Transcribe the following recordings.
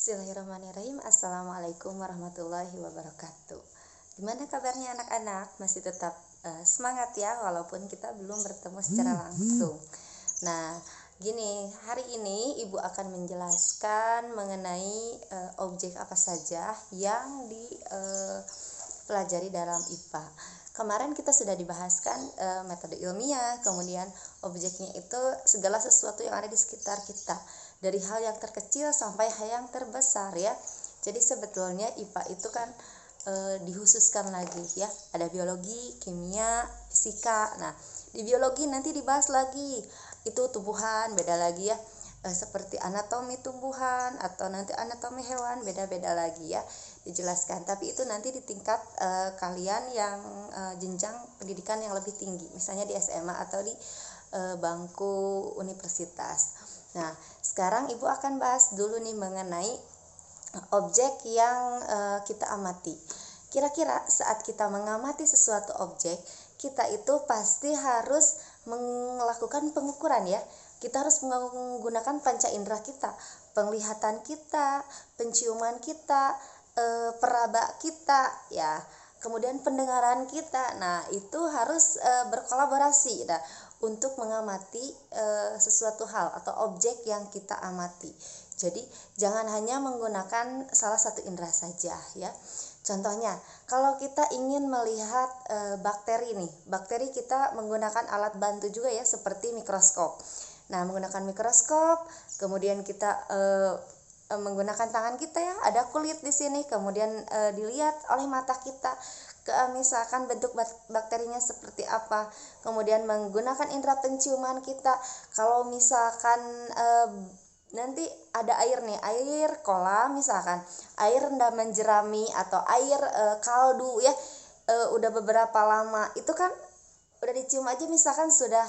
Bismillahirrahmanirrahim. Assalamualaikum warahmatullahi wabarakatuh. Gimana kabarnya anak-anak? Masih tetap semangat ya, walaupun kita belum bertemu secara langsung. Nah, gini, hari ini Ibu akan menjelaskan mengenai objek apa saja yang dipelajari dalam IPA. Kemarin kita sudah dibahaskan metode ilmiah, kemudian objeknya itu segala sesuatu yang ada di sekitar kita, dari hal yang terkecil sampai hal yang terbesar ya. Jadi sebetulnya IPA itu kan dihususkan lagi ya, ada biologi, kimia, fisika. Nah, di biologi nanti dibahas lagi itu tumbuhan, beda lagi ya, seperti anatomi tumbuhan atau nanti anatomi hewan, beda-beda lagi ya dijelaskan. Tapi itu nanti di tingkat kalian yang jenjang pendidikan yang lebih tinggi, misalnya di SMA atau di bangku universitas. Nah, sekarang Ibu akan bahas dulu nih mengenai objek yang kita amati. Kira-kira saat kita mengamati sesuatu objek, kita itu pasti harus melakukan pengukuran ya. Kita harus menggunakan panca indera kita, penglihatan kita, penciuman kita, peraba kita ya, kemudian pendengaran kita. Nah, itu harus berkolaborasi untuk mengamati sesuatu hal atau objek yang kita amati. Jadi jangan hanya menggunakan salah satu indera saja ya. Contohnya, kalau kita ingin melihat bakteri nih, bakteri kita menggunakan alat bantu juga ya, seperti mikroskop. Nah, menggunakan mikroskop, kemudian kita menggunakan tangan kita ya, ada kulit di sini, kemudian dilihat oleh mata kita, misalkan bentuk bakterinya seperti apa, kemudian menggunakan indera penciuman kita. Kalau misalkan nanti ada air nih, air kolam misalkan, air rendaman jerami atau air kaldu ya, udah beberapa lama, itu kan udah dicium aja misalkan sudah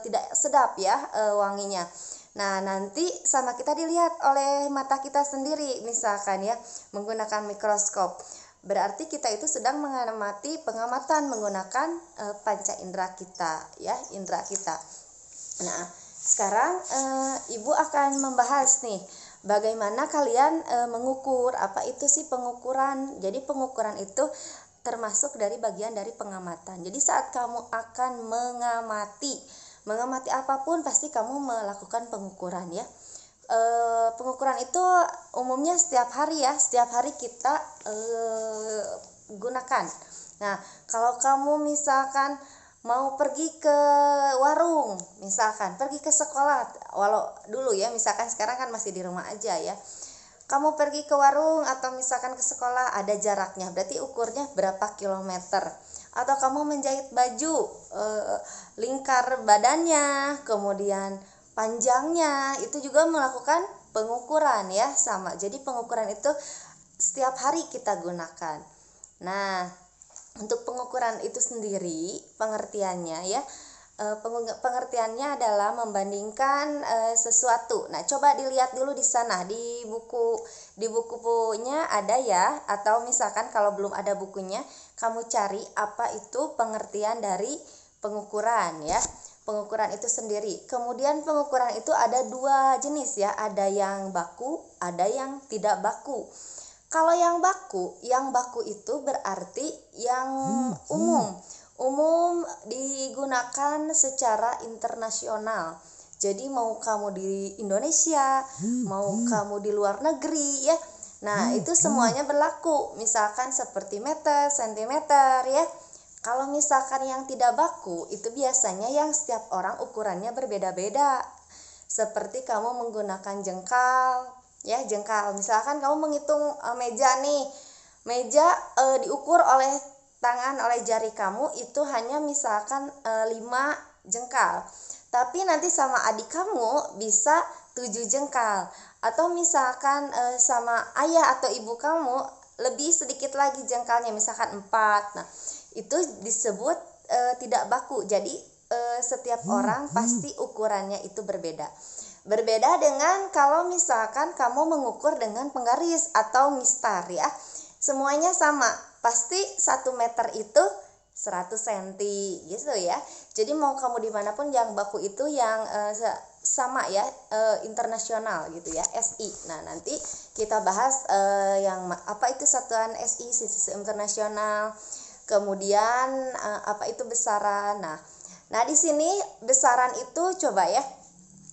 tidak sedap ya wanginya. Nah, nanti sama kita dilihat oleh mata kita sendiri misalkan ya, menggunakan mikroskop. Berarti kita itu sedang mengamati pengamatan menggunakan panca indera kita ya, indera kita. Nah, sekarang Ibu akan membahas nih bagaimana kalian mengukur. Apa itu sih pengukuran? Jadi pengukuran itu termasuk dari bagian dari pengamatan. Jadi saat kamu akan mengamati apapun, pasti kamu melakukan pengukuran ya. Pengukuran itu umumnya setiap hari ya, setiap hari kita gunakan. Nah, kalau kamu misalkan mau pergi ke warung, misalkan pergi ke sekolah, walau dulu ya, misalkan sekarang kan masih di rumah aja ya, kamu pergi ke warung atau misalkan ke sekolah, ada jaraknya, berarti ukurnya berapa kilometer. Atau kamu menjahit baju, lingkar badannya, kemudian panjangnya, itu juga melakukan pengukuran ya, sama. Jadi pengukuran itu setiap hari kita gunakan. Nah, untuk pengukuran itu sendiri pengertiannya ya, pengertiannya adalah membandingkan sesuatu. Nah, coba dilihat dulu di sana di bukunya ada ya, atau misalkan kalau belum ada bukunya, kamu cari apa itu pengertian dari pengukuran ya. Pengukuran itu sendiri. Kemudian pengukuran itu ada dua jenis ya, ada yang baku, ada yang tidak baku. Kalau yang baku itu berarti yang umum digunakan secara internasional. Jadi mau kamu di Indonesia, mau kamu di luar negeri ya. Nah, itu semuanya berlaku. Misalkan seperti meter, sentimeter ya. Kalau misalkan yang tidak baku, itu biasanya yang setiap orang ukurannya berbeda-beda. Seperti kamu menggunakan jengkal, ya jengkal. Misalkan kamu menghitung meja nih, meja diukur oleh tangan, oleh jari kamu, itu hanya misalkan 5 jengkal. Tapi nanti sama adik kamu bisa 7 jengkal. Atau misalkan sama ayah atau ibu kamu lebih sedikit lagi jengkalnya, misalkan 4. Nah, itu disebut tidak baku. Jadi setiap orang pasti ukurannya itu berbeda. Berbeda dengan kalau misalkan kamu mengukur dengan penggaris atau mistar ya. Semuanya sama. Pasti 1 meter itu 100 cm gitu ya. Jadi mau kamu dimanapun, yang baku itu yang sama ya, internasional gitu ya, SI. Nah, nanti kita bahas yang apa itu satuan SI, sistem internasional. Kemudian apa itu besaran. Nah, di sini besaran itu coba ya.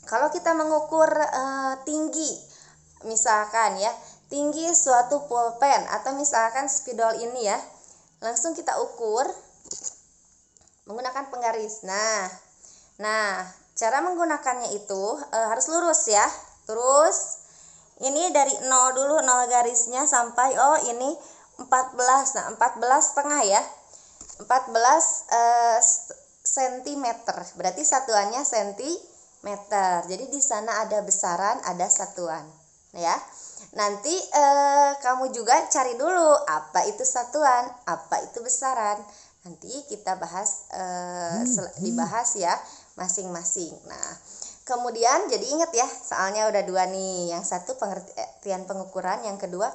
Kalau kita mengukur tinggi, misalkan ya, tinggi suatu pulpen atau misalkan spidol ini ya, langsung kita ukur menggunakan penggaris. Nah, cara menggunakannya itu harus lurus ya. Terus ini dari 0 dulu, 0 garisnya sampai ini 14. Nah, 14 setengah ya. 14 sentimeter. Berarti satuannya sentimeter. Jadi di sana ada besaran, ada satuan. Ya. Nanti kamu juga cari dulu apa itu satuan, apa itu besaran. Nanti kita bahas dibahas ya masing-masing. Nah, kemudian jadi ingat ya, soalnya udah 2 nih. Yang satu pengertian pengukuran, yang kedua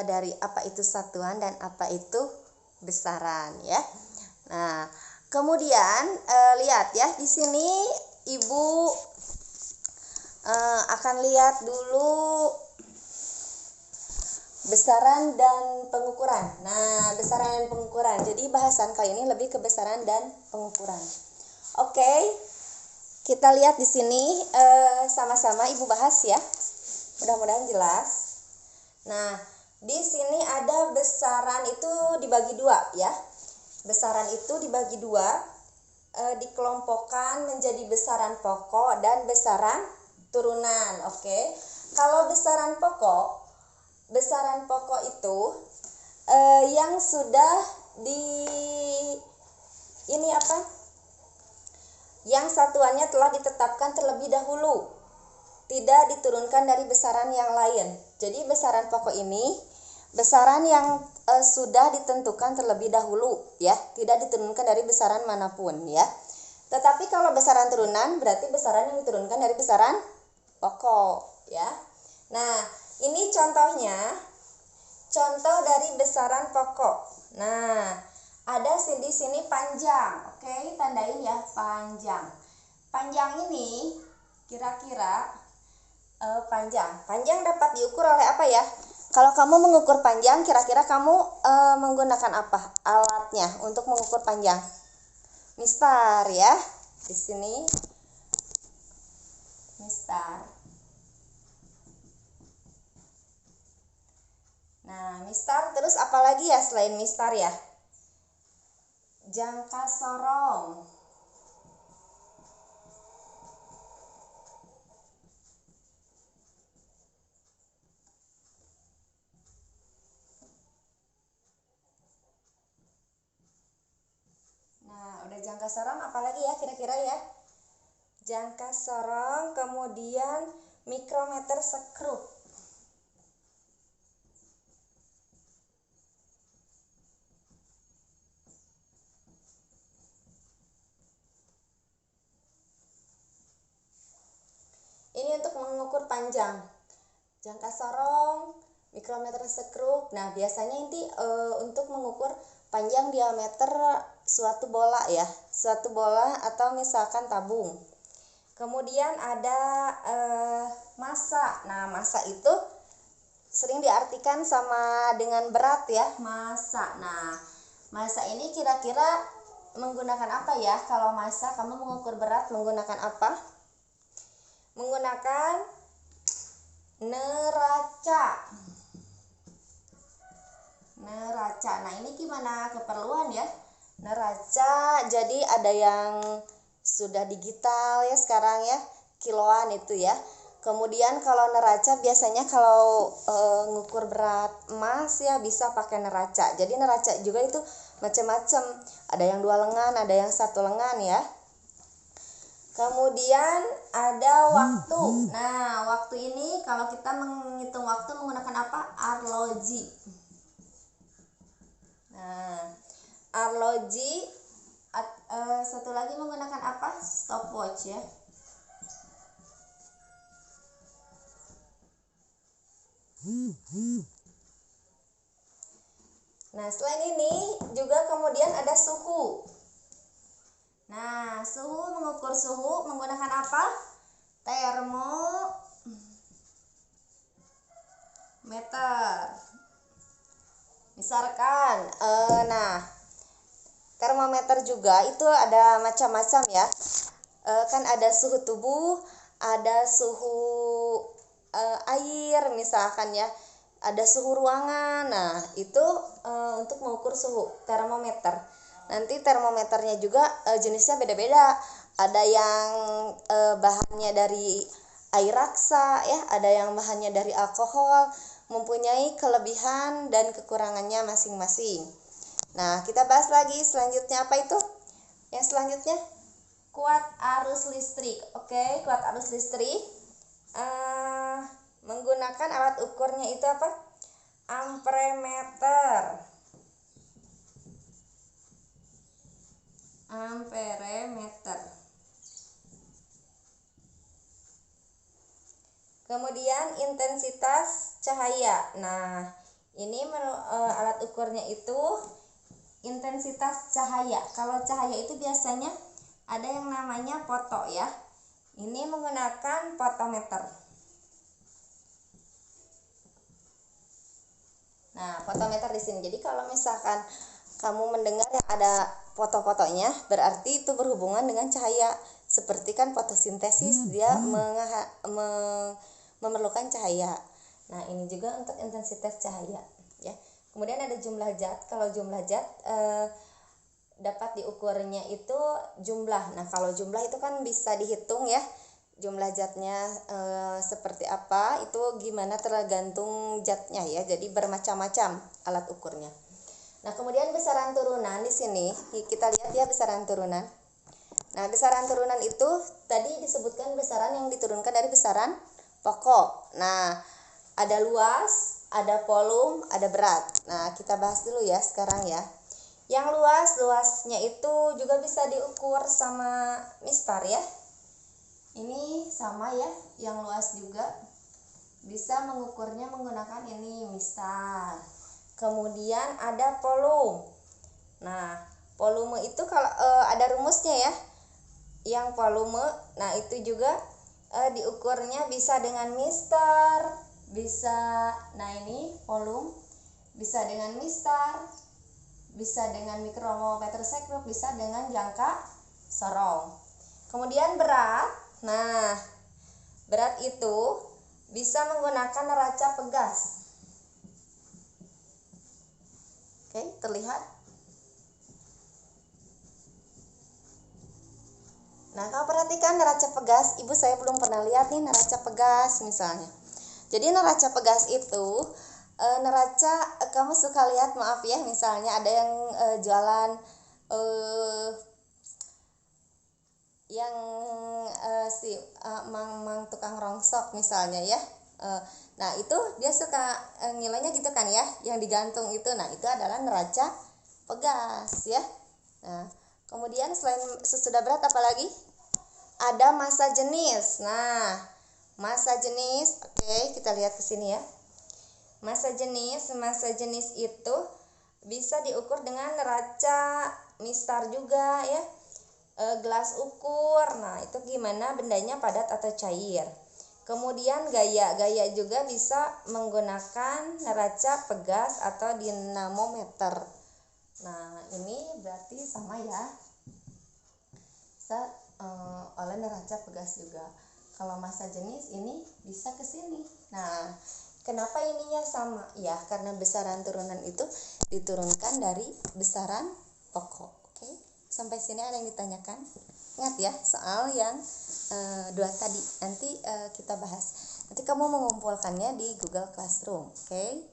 dari apa itu satuan dan apa itu besaran ya. Nah, kemudian lihat ya, di sini Ibu akan lihat dulu besaran dan pengukuran. Nah, besaran dan pengukuran. Jadi bahasan kali ini lebih ke besaran dan pengukuran. Oke, kita lihat di sini sama-sama Ibu bahas ya. Mudah-mudahan jelas. Nah, di sini ada besaran itu dibagi 2 ya. Besaran itu dibagi 2, dikelompokkan menjadi besaran pokok dan besaran turunan. Oke. Kalau besaran pokok itu yang sudah yang satuannya telah ditetapkan terlebih dahulu, tidak diturunkan dari besaran yang lain. Jadi besaran pokok ini besaran yang sudah ditentukan terlebih dahulu ya, tidak diturunkan dari besaran manapun ya. Tetapi kalau besaran turunan berarti besaran yang diturunkan dari besaran pokok ya. Nah, ini contohnya, contoh dari besaran pokok. Nah, ada di sini panjang. Oke, tandain ya, panjang. Panjang ini kira-kira panjang dapat diukur oleh apa ya? Kalau kamu mengukur panjang, kira-kira kamu menggunakan apa alatnya untuk mengukur panjang? Mistar ya. Di sini mistar. Nah, mistar, terus apa lagi ya selain mistar ya? Jangka sorong. Nah, udah jangka sorong, apalagi ya kira-kira ya? Jangka sorong, kemudian mikrometer sekrup. Ini untuk mengukur panjang. Jangka sorong, mikrometer sekrup. Nah, biasanya ini untuk mengukur panjang diameter suatu bola ya, suatu bola atau misalkan tabung. Kemudian ada massa. Nah, massa itu sering diartikan sama dengan berat ya, massa. Nah, massa ini kira-kira menggunakan apa ya? Kalau massa kamu mengukur berat menggunakan apa? Menggunakan neraca. Neraca. Nah, ini gimana keperluan ya? Neraca, jadi ada yang sudah digital ya sekarang ya, kiloan itu ya. Kemudian kalau neraca biasanya kalau ngukur berat emas ya bisa pakai neraca. Jadi neraca juga itu macam-macam. Ada yang 2 lengan, ada yang 1 lengan ya. Kemudian ada waktu. Nah, waktu ini kalau kita menghitung waktu menggunakan apa? Arloji. Nah, arloji. Satu lagi menggunakan apa? Stopwatch ya. Nah, selain ini juga kemudian ada suhu. Nah, suhu, mengukur suhu menggunakan apa? termometer. Misalkan, nah termometer juga itu ada macam-macam ya. Kan ada suhu tubuh, ada suhu air misalkan ya, ada suhu ruangan. Nah itu untuk mengukur suhu termometer. Nanti termometernya juga jenisnya beda-beda. Ada yang bahannya dari air raksa ya, ada yang bahannya dari alkohol, mempunyai kelebihan dan kekurangannya masing-masing. Nah kita bahas lagi selanjutnya, apa itu yang selanjutnya? Kuat arus listrik. Oke, kuat arus listrik menggunakan alat ukurnya itu apa? Amperemeter. Kemudian intensitas cahaya. Nah ini alat ukurnya itu intensitas cahaya. Kalau cahaya itu biasanya ada yang namanya foto ya. Ini menggunakan fotometer. Nah, fotometer di sini. Jadi kalau misalkan kamu mendengar yang ada foto-fotonya, berarti itu berhubungan dengan cahaya. Seperti kan fotosintesis, dia memerlukan cahaya. Nah, ini juga untuk intensitas cahaya ya. Kemudian ada jumlah zat. Kalau jumlah zat dapat diukurnya itu jumlah. Nah kalau jumlah itu kan bisa dihitung ya, jumlah zatnya seperti apa itu gimana tergantung zatnya ya, jadi bermacam-macam alat ukurnya. Nah kemudian besaran turunan di sini kita lihat ya, besaran turunan. Nah besaran turunan itu tadi disebutkan besaran yang diturunkan dari besaran pokok. Nah ada luas, ada volume, ada berat. Nah kita bahas dulu ya sekarang ya. Yang luasnya itu juga bisa diukur sama mistar ya. Ini sama ya, yang luas juga bisa mengukurnya menggunakan ini mistar. Kemudian ada volume. Nah, volume itu kalau ada rumusnya ya. Yang volume, nah itu juga diukurnya bisa dengan mistar, bisa, nah ini volume bisa dengan mistar, bisa dengan mikrometer sekrup, bisa dengan jangka sorong. Kemudian berat, nah berat itu bisa menggunakan neraca pegas. Oke, terlihat. Nah kalau perhatikan neraca pegas, ibu saya belum pernah lihat nih neraca pegas misalnya. Jadi neraca pegas itu neraca, kamu suka lihat, maaf ya, misalnya ada yang jualan yang mang tukang rongsok misalnya ya, nah itu dia suka nilainya gitu kan ya, yang digantung itu. Nah itu adalah neraca pegas ya. Nah kemudian selain sesudah berat apalagi? Ada massa jenis. Nah massa jenis, oke, kita lihat ke sini ya. Massa jenis itu bisa diukur dengan neraca mistar juga ya. Gelas ukur, nah itu gimana bendanya padat atau cair. Kemudian gaya juga bisa menggunakan neraca pegas atau dinamometer. Nah ini berarti sama ya, bisa oleh neraca pegas juga. Kalau massa jenis ini bisa ke sini. Nah kenapa ininya sama? Ya karena besaran turunan itu diturunkan dari besaran pokok. Oke, sampai sini ada yang ditanyakan? Ingat ya soal yang dua tadi. Nanti kita bahas. Nanti kamu mengumpulkannya di Google Classroom. Oke.